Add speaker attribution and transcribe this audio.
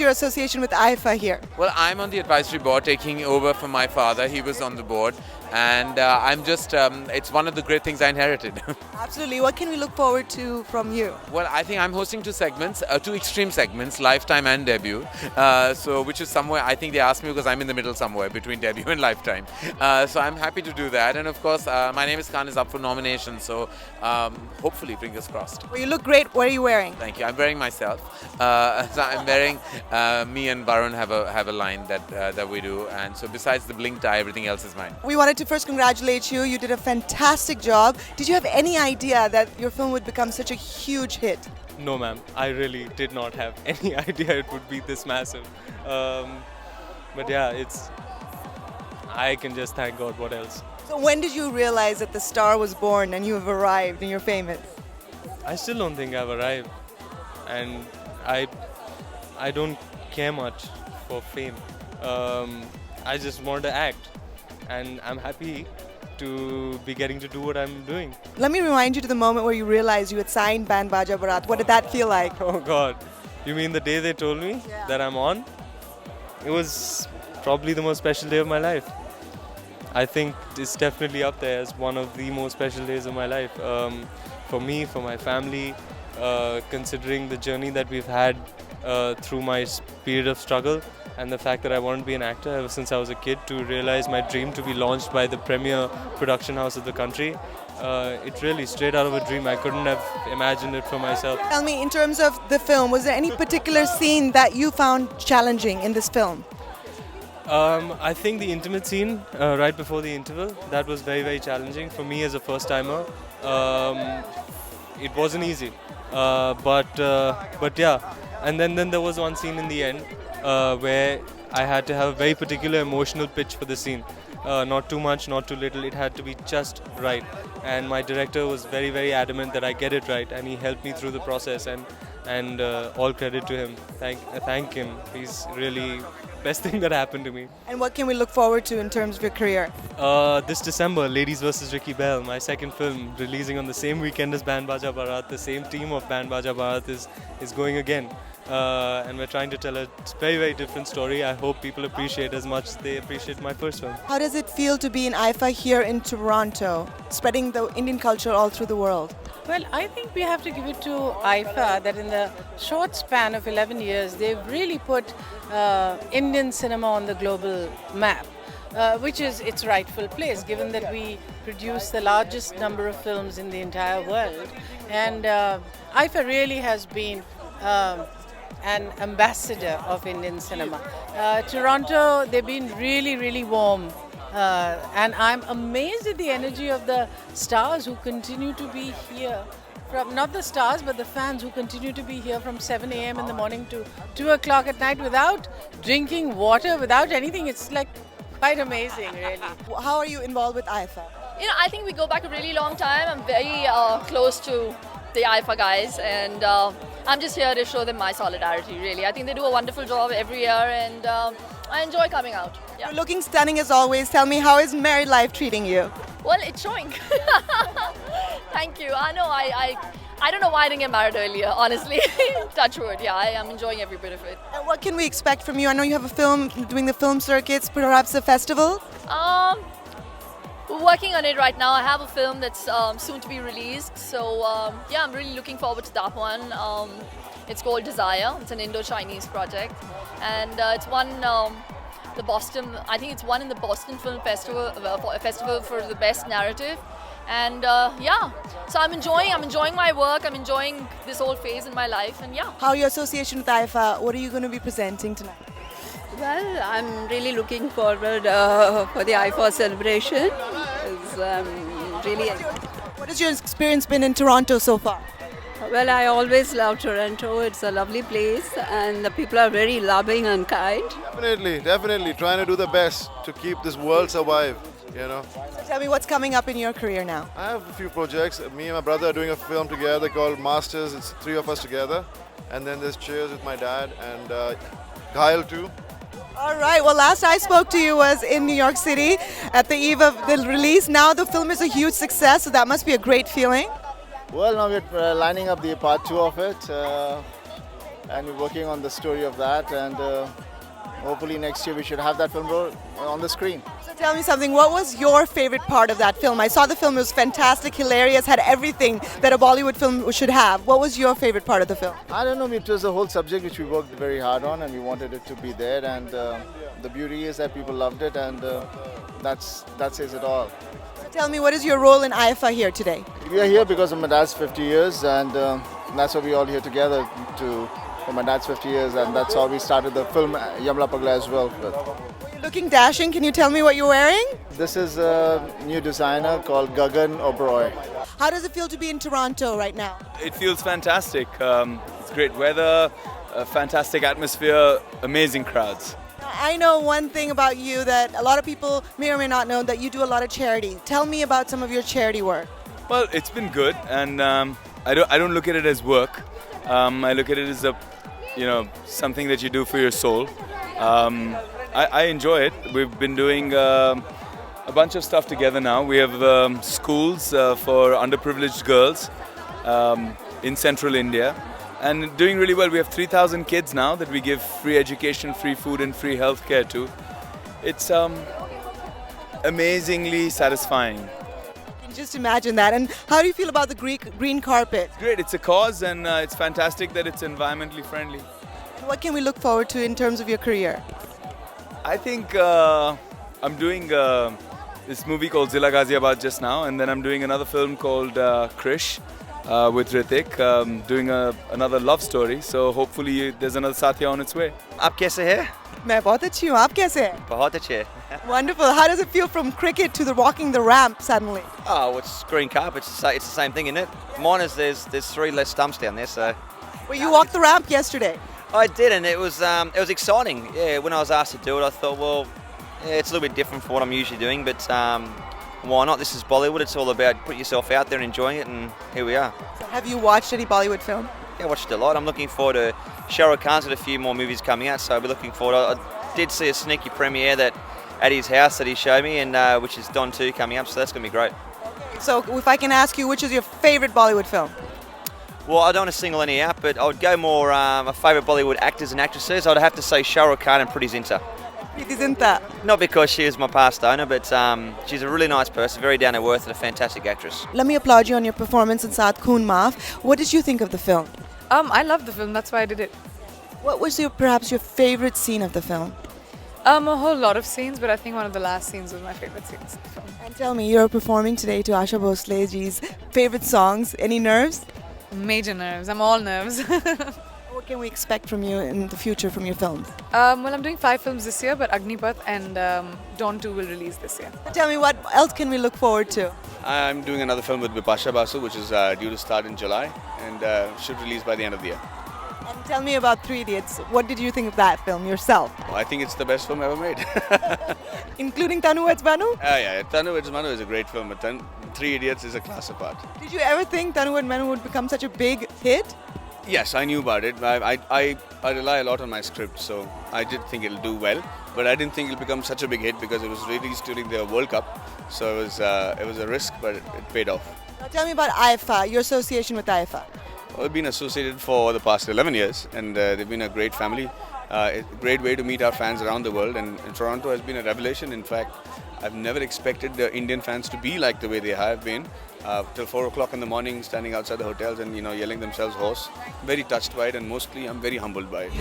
Speaker 1: your association with IIFA here?
Speaker 2: Well, I'm on the advisory board taking over from my father. He was on the board. And I'm just, it's one of the great things I inherited.
Speaker 1: Absolutely. What can we look forward to from you?
Speaker 2: Well, I think I'm hosting two segments, two extreme segments, Lifetime and Debut. Which is somewhere, I think they asked me because I'm in the middle somewhere between Debut and Lifetime. So I'm happy to do that. And of course, My Name is Khan is up for nomination. So hopefully, fingers crossed.
Speaker 1: Well, you look great. What are you wearing?
Speaker 2: Thank you. I'm wearing myself. So I'm wearing, me and Varun have a line that we do. And so besides the bling tie, everything else is mine.
Speaker 1: We wanted to first congratulate you. You did a fantastic job. Did you have any idea that your film would become such a huge hit?
Speaker 3: No, ma'am. I really did not have any idea it would be this massive. But yeah, I can just thank God. What else?
Speaker 1: So when did you realize that the star was born and you have arrived and you're famous?
Speaker 3: I still don't think I've arrived. And I don't care much for fame. I just want to act. And I'm happy to be getting to do what I'm doing.
Speaker 1: Let me remind you to the moment where you realized you had signed Band Baja Barat. What did that feel like?
Speaker 3: Oh God, you mean the day they told me that I'm on? It was probably the most special day of my life. I think it's definitely up there as one of the most special days of my life. For me, for my family, considering the journey that we've had through my period of struggle, and the fact that I wanted to be an actor ever since I was a kid, to realize my dream to be launched by the premier production house of the country. It really straight out of a dream. I couldn't have imagined it for myself.
Speaker 1: Tell me, in terms of the film, was there any particular scene that you found challenging in this film?
Speaker 3: I think the intimate scene right before the interval, that was very, very challenging for me as a first timer. It wasn't easy, but yeah. And then there was one scene in the end where I had to have a very particular emotional pitch for the scene. Not too much, not too little. It had to be just right. And my director was very, very adamant that I get it right, and he helped me through the process. And all credit to him. Thank him. He's really best thing that happened to me.
Speaker 1: And what can we look forward to in terms of your career?
Speaker 3: This December, Ladies vs. Ricky Bell, my second film, releasing on the same weekend as Band Baja Barat. The same team of Band Baja Barat is going again. And we're trying to tell a very, very different story. I hope people appreciate as much as they appreciate my first film.
Speaker 1: How does it feel to be in IIFA here in Toronto, spreading the Indian culture all through the world?
Speaker 4: Well, I think we have to give it to IIFA that in the short span of 11 years, they've really put Indian cinema on the global map, which is its rightful place, given that we produce the largest number of films in the entire world. And IIFA really has been an ambassador of Indian cinema. Toronto, they've been really, really warm. And I'm amazed at the energy of the stars who continue to be here. Not the stars, but the fans who continue to be here from 7 a.m. in the morning to 2 o'clock at night without drinking water, without anything. It's like quite amazing, really.
Speaker 1: How are you involved with IIFA?
Speaker 5: You know, I think we go back a really long time. I'm very close to the IIFA guys, and I'm just here to show them my solidarity, really. I think they do a wonderful job every year, and I enjoy coming out. Yeah.
Speaker 1: You're looking stunning as always. Tell me, how is married life treating you?
Speaker 5: Well, it's showing. Thank you. I know I don't know why I didn't get married earlier, honestly. Touch wood, yeah, I am enjoying every bit of it.
Speaker 1: And what can we expect from you? I know you have a film, doing the film circuits, perhaps a festival?
Speaker 5: Working on it right now. I have a film that's soon to be released, so yeah, I'm really looking forward to that one. It's called Desire. It's an Indo-Chinese project, and it's won the Boston. I think it's won in the Boston Film Festival for the best narrative. And yeah, so I'm enjoying my work. I'm enjoying this whole phase in my life, and yeah.
Speaker 1: How your association with IIFA? What are you going to be presenting tonight?
Speaker 6: Well, I'm really looking forward for the IIFA celebration.
Speaker 1: What has your experience been in Toronto so far?
Speaker 6: Well, I always love Toronto. It's a lovely place, and the people are very loving and kind.
Speaker 7: Definitely trying to do the best to keep this world survive, you know.
Speaker 1: So tell me, what's coming up in your career now?
Speaker 7: I have a few projects. Me and my brother are doing a film together called Masters. It's three of us together. And then there's Cheers with my dad, and Ghayal too.
Speaker 1: All right. Well, last I spoke to you was in New York City at the eve of the release. Now the film is a huge success, so that must be a great feeling.
Speaker 8: Well, now we're lining up the part 2 of it. and we're working on the story of that, and hopefully next year we should have that film on the screen.
Speaker 1: So tell me something, what was your favorite part of that film? I saw the film, it was fantastic, hilarious, had everything that a Bollywood film should have. What was your favorite part of the film?
Speaker 8: I don't know, it was a whole subject which we worked very hard on, and we wanted it to be there, and the beauty is that people loved it, and that says it all.
Speaker 1: So tell me, what is your role in IIFA here today?
Speaker 8: We are here because of my dad's 50 years, and that's why we're all here together for my dad's 50 years, and that's how we started the film Yamla Pagla as well.
Speaker 1: You're looking dashing, can you tell me what you're wearing?
Speaker 8: This is a new designer called Oberoi.
Speaker 1: How does it feel to be in Toronto right now?
Speaker 9: It feels fantastic. It's great weather, a fantastic atmosphere, amazing crowds.
Speaker 1: I know one thing about you that a lot of people may or may not know, that you do a lot of charity. Tell me about some of your charity work.
Speaker 9: Well, it's been good, and I don't look at it as work. I look at it as something that you do for your soul. I enjoy it. We've been doing a bunch of stuff together now. We have schools for underprivileged girls in central India, and doing really well. We have 3,000 kids now that we give free education, free food and free healthcare to. It's amazingly satisfying.
Speaker 1: You can just imagine that. And how do you feel about the green carpet?
Speaker 9: It's great. It's a cause, and it's fantastic that it's environmentally friendly.
Speaker 1: What can we look forward to in terms of your career?
Speaker 9: I think I'm doing this movie called Zilla Ghaziabad just now, and then I'm doing another film called Krish with Hrithik, doing another love story. So hopefully there's another Satya on its way.
Speaker 10: आप कैसे हैं?
Speaker 1: मैं बहुत अच्छी हूँ, आप कैसे हैं?
Speaker 10: बहुत अच्छे.
Speaker 1: Wonderful. How does it feel from cricket to the walking the ramp suddenly?
Speaker 10: Oh, well, it's green carpet. It's the same thing, isn't it? Mine is there's 3 less stumps down there, so.
Speaker 1: Well, you walked the ramp yesterday.
Speaker 10: I did, and it was exciting. Yeah, when I was asked to do it, I thought, well, yeah, it's a little bit different from what I'm usually doing, but why not? This is Bollywood. It's all about putting yourself out there and enjoying it, and here we are.
Speaker 1: So have you watched any Bollywood film?
Speaker 10: Yeah, I watched it a lot. I'm looking forward to Shah Rukh Khan's got a few more movies coming out, so I'll be looking forward. I did see a sneaky premiere that at his house that he showed me, and which is Don 2 coming up, so that's going to be great.
Speaker 1: So if I can ask you, which is your favorite Bollywood film?
Speaker 10: Well, I don't want to single any out, but I would go more my favourite Bollywood actors and actresses. I'd have to say Shah Rukh Khan and Preeti Zinta.
Speaker 1: Preeti Zinta.
Speaker 10: Not because she is my past owner, but she's a really nice person, very down to earth, and a fantastic actress.
Speaker 1: Let me applaud you on your performance in Saath Khoon Maaf. What did you think of the film?
Speaker 11: I loved the film. That's why I did it.
Speaker 1: What was perhaps your favorite scene of the film?
Speaker 11: A whole lot of scenes, but I think one of the last scenes was my favorite scenes of the film.
Speaker 1: And tell me, you're performing today to Asha Bhosle ji's favorite songs. Any nerves?
Speaker 11: Major nerves. I'm all nerves.
Speaker 1: What can we expect from you in the future from your films?
Speaker 11: Well, I'm doing 5 films this year, but Agnipath and Dawn 2 will release this year.
Speaker 1: Tell me, what else can we look forward to?
Speaker 12: I'm doing another film with Bipasha Basu, which is due to start in July and should release by the end of the year.
Speaker 1: And tell me about Three Idiots. What did you think of that film yourself?
Speaker 12: Well, I think it's the best film ever made.
Speaker 1: Including Tanu Eds Banu?
Speaker 12: Yeah, Tanu Eds Manu is a great film, but Three Idiots is a class apart.
Speaker 1: Did you ever think Tanu Eds Manu would become such a big hit?
Speaker 12: Yes, I knew about it. I rely a lot on my script, so I did think it'll do well. But I didn't think it'll become such a big hit because it was released during the World Cup. So it was a risk, but it paid off.
Speaker 1: Now tell me about IIFA, your association with IIFA.
Speaker 12: Well, I've been associated for the past 11 years, and they've been a great family. A great way to meet our fans around the world, and Toronto has been a revelation. In fact, I've never expected the Indian fans to be like the way they have been. Till 4 o'clock in the morning, standing outside the hotels and yelling themselves hoarse. Very touched by it, and mostly I'm very humbled by it.